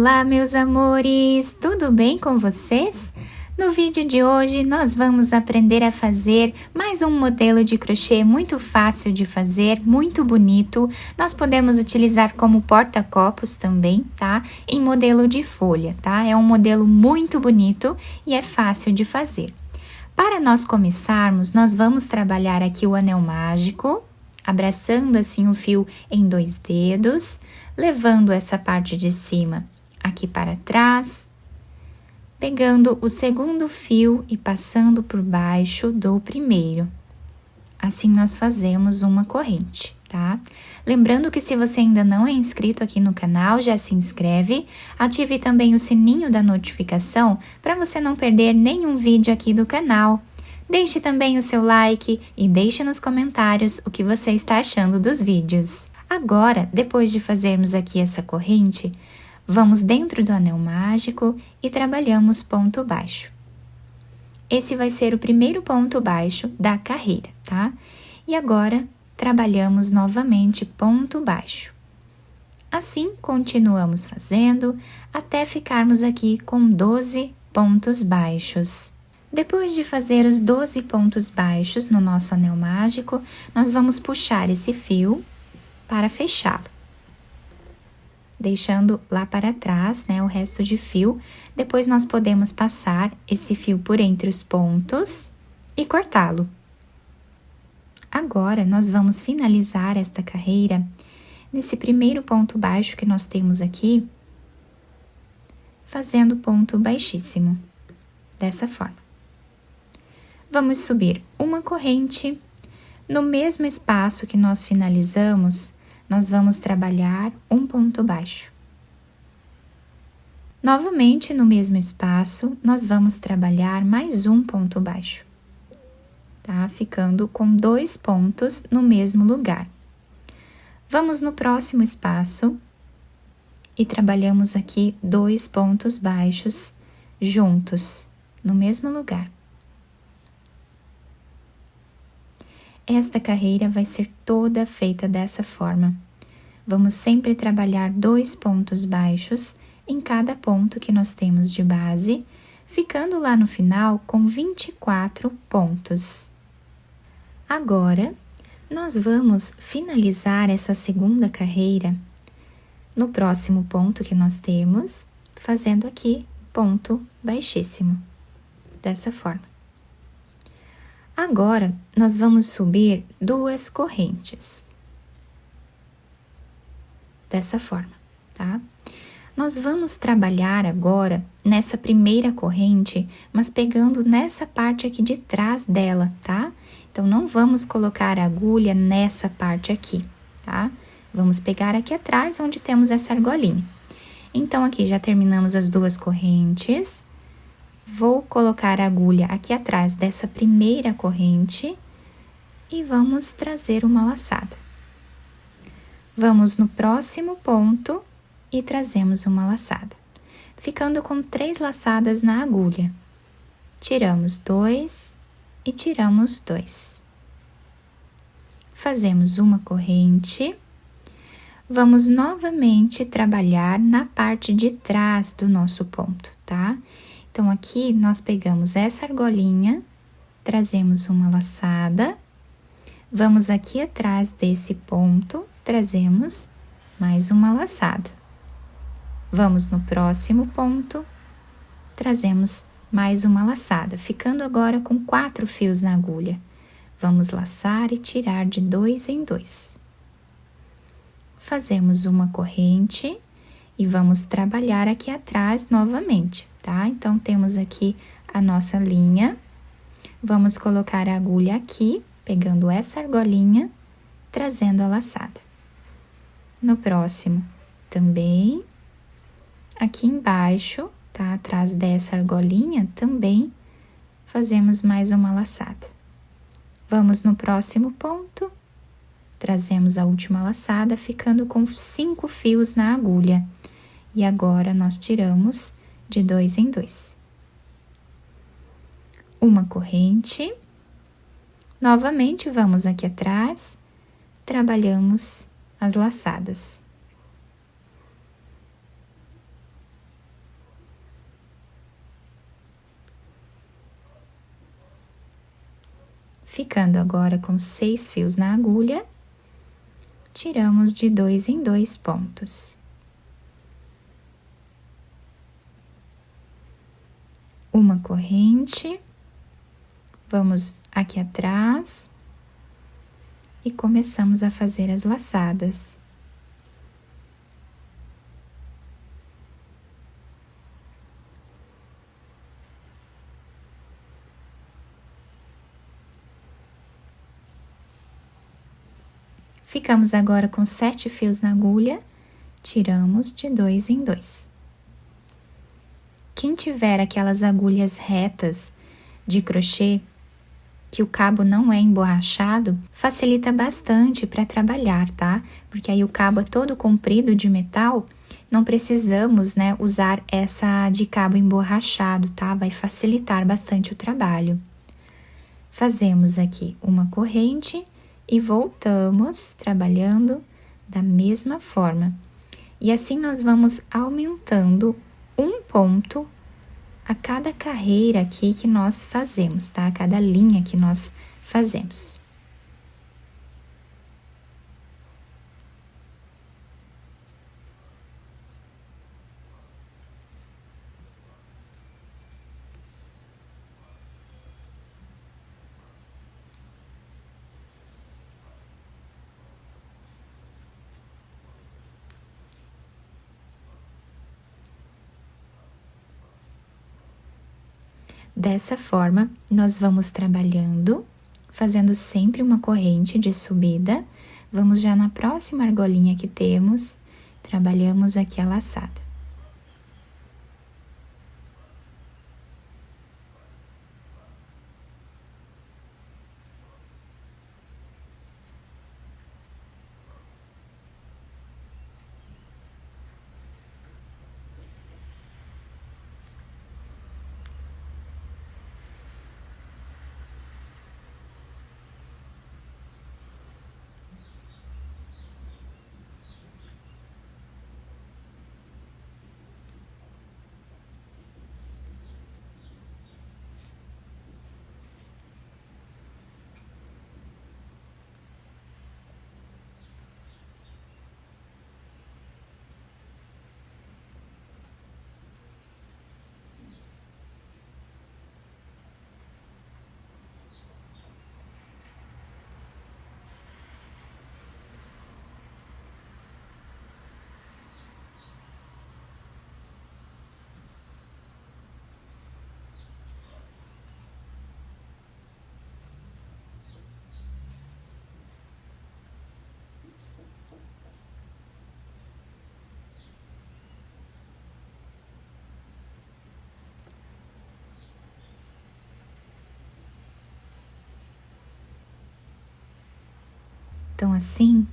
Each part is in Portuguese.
Olá, meus amores! Tudo bem com vocês? No vídeo de hoje, nós vamos aprender a fazer mais um modelo de crochê muito fácil de fazer, muito bonito. Nós podemos utilizar como porta-copos também, tá? Em modelo de folha, tá? É um modelo muito bonito e é fácil de fazer. Para nós começarmos, nós vamos trabalhar aqui o anel mágico, abraçando assim o fio em 2 dedos, levando essa parte de cima aqui para trás, pegando o segundo fio e passando por baixo do primeiro. Assim nós fazemos uma corrente, tá? Lembrando que se você ainda não é inscrito aqui no canal, já se inscreve, ative também o sininho da notificação para você não perder nenhum vídeo aqui do canal. Deixe também o seu like e deixe nos comentários o que você está achando dos vídeos. Agora, depois de fazermos aqui essa corrente, vamos dentro do anel mágico e trabalhamos ponto baixo. Esse vai ser o primeiro ponto baixo da carreira, tá? E agora, trabalhamos novamente ponto baixo. Assim, continuamos fazendo até ficarmos aqui com 12 pontos baixos. Depois de fazer os 12 pontos baixos no nosso anel mágico, nós vamos puxar esse fio para fechá-lo, deixando lá para trás, né, o resto de fio. Depois nós podemos passar esse fio por entre os pontos e cortá-lo. Agora, nós vamos finalizar esta carreira nesse primeiro ponto baixo que nós temos aqui, fazendo ponto baixíssimo, dessa forma. Vamos subir uma corrente. No mesmo espaço que nós finalizamos, nós vamos trabalhar um ponto baixo. Novamente, no mesmo espaço, nós vamos trabalhar mais um ponto baixo, tá? Ficando com 2 pontos no mesmo lugar. Vamos no próximo espaço e trabalhamos aqui 2 pontos baixos juntos, no mesmo lugar. Esta carreira vai ser toda feita dessa forma. Vamos sempre trabalhar 2 pontos baixos em cada ponto que nós temos de base, ficando lá no final com 24 pontos. Agora, nós vamos finalizar essa segunda carreira no próximo ponto que nós temos, fazendo aqui ponto baixíssimo, dessa forma. Agora, nós vamos subir 2 correntes, dessa forma, tá? Nós vamos trabalhar agora nessa primeira corrente, mas pegando nessa parte aqui de trás dela, tá? Então, não vamos colocar a agulha nessa parte aqui, tá? Vamos pegar aqui atrás, onde temos essa argolinha. Então, aqui já terminamos as 2 correntes. Vou colocar a agulha aqui atrás dessa primeira corrente e vamos trazer uma laçada. Vamos no próximo ponto e trazemos uma laçada, ficando com 3 laçadas na agulha. Tiramos 2 e tiramos 2. Fazemos uma corrente. Vamos novamente trabalhar na parte de trás do nosso ponto, tá? Então, aqui, nós pegamos essa argolinha, trazemos uma laçada, vamos aqui atrás desse ponto, trazemos mais uma laçada. Vamos no próximo ponto, trazemos mais uma laçada, ficando agora com 4 fios na agulha. Vamos laçar e tirar de 2 em 2. Fazemos uma corrente e vamos trabalhar aqui atrás novamente, tá? Então, temos aqui a nossa linha. Vamos colocar a agulha aqui, pegando essa argolinha, trazendo a laçada. No próximo, também, aqui embaixo, tá? Atrás dessa argolinha, também, fazemos mais uma laçada. Vamos no próximo ponto, trazemos a última laçada, ficando com 5 fios na agulha. E agora, nós tiramos de 2 em 2. Uma corrente. Novamente, vamos aqui atrás, trabalhamos as laçadas. Ficando agora com 6 fios na agulha, tiramos de 2 em 2 pontos. Uma corrente, vamos aqui atrás e começamos a fazer as laçadas. Ficamos agora com 7 fios na agulha, tiramos de 2 em 2. Quem tiver aquelas agulhas retas de crochê, que o cabo não é emborrachado, facilita bastante para trabalhar, tá? Porque aí o cabo é todo comprido de metal, não precisamos, né, usar essa de cabo emborrachado, tá? Vai facilitar bastante o trabalho. Fazemos aqui uma corrente e voltamos trabalhando da mesma forma. E assim nós vamos aumentando um ponto a cada carreira aqui que nós fazemos, tá? A cada linha que nós fazemos. Dessa forma, nós vamos trabalhando, fazendo sempre uma corrente de subida. Vamos já na próxima argolinha que temos, trabalhamos aqui a laçada. Então, assim,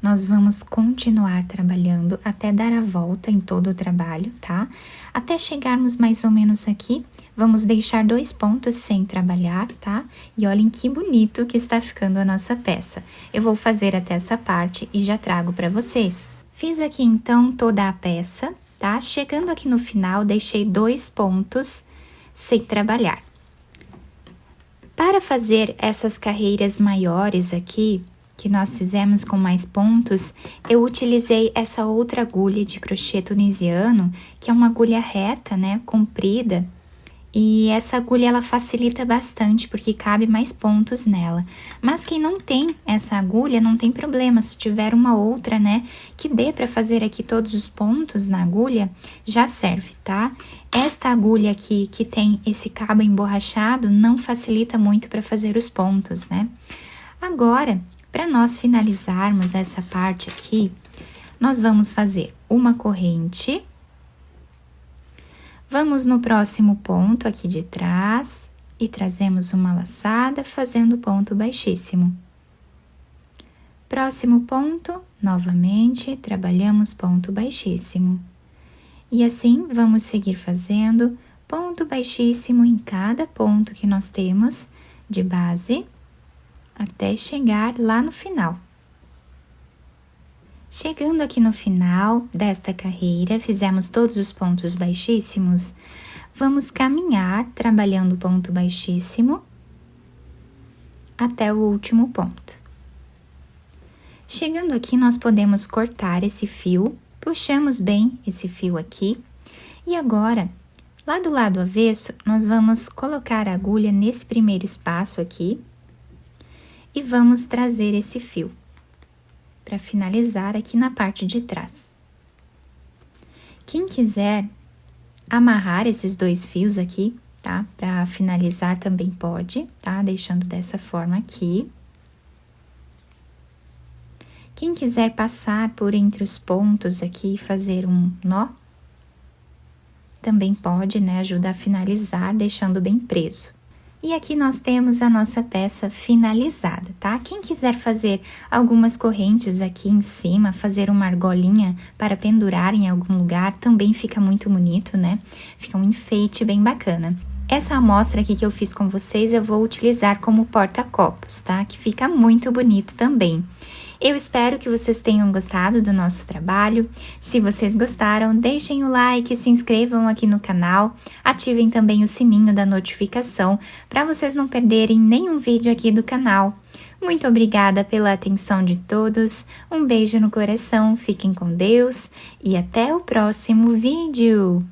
nós vamos continuar trabalhando até dar a volta em todo o trabalho, tá? Até chegarmos mais ou menos aqui, vamos deixar 2 pontos sem trabalhar, tá? E olhem que bonito que está ficando a nossa peça. Eu vou fazer até essa parte e já trago para vocês. Fiz aqui, então, toda a peça, tá? Chegando aqui no final, deixei 2 pontos sem trabalhar. Para fazer essas carreiras maiores aqui, que nós fizemos com mais pontos, eu utilizei essa outra agulha de crochê tunisiano, que é uma agulha reta, né, comprida, e essa agulha ela facilita bastante, porque cabe mais pontos nela. Mas quem não tem essa agulha, não tem problema, se tiver uma outra, né, que dê para fazer aqui todos os pontos na agulha, já serve, tá? Esta agulha aqui, que tem esse cabo emborrachado, não facilita muito para fazer os pontos, né? Agora, para nós finalizarmos essa parte aqui, nós vamos fazer uma corrente. Vamos no próximo ponto aqui de trás e trazemos uma laçada fazendo ponto baixíssimo. Próximo ponto, novamente, trabalhamos ponto baixíssimo. E assim, vamos seguir fazendo ponto baixíssimo em cada ponto que nós temos de base, até chegar lá no final. Chegando aqui no final desta carreira, fizemos todos os pontos baixíssimos, vamos caminhar trabalhando ponto baixíssimo até o último ponto. Chegando aqui, nós podemos cortar esse fio, puxamos bem esse fio aqui, e agora, lá do lado avesso, nós vamos colocar a agulha nesse primeiro espaço aqui, e vamos trazer esse fio, para finalizar aqui na parte de trás. Quem quiser amarrar esses dois fios aqui, tá? Para finalizar também pode, tá? Deixando dessa forma aqui. Quem quiser passar por entre os pontos aqui e fazer um nó, também pode, né? Ajuda a finalizar, deixando bem preso. E aqui nós temos a nossa peça finalizada, tá? Quem quiser fazer algumas correntes aqui em cima, fazer uma argolinha para pendurar em algum lugar, também fica muito bonito, né? Fica um enfeite bem bacana. Essa amostra aqui que eu fiz com vocês, eu vou utilizar como porta-copos, tá? Que fica muito bonito também. Eu espero que vocês tenham gostado do nosso trabalho. Se vocês gostaram, deixem o like, se inscrevam aqui no canal, ativem também o sininho da notificação para vocês não perderem nenhum vídeo aqui do canal. Muito obrigada pela atenção de todos, um beijo no coração, fiquem com Deus e até o próximo vídeo!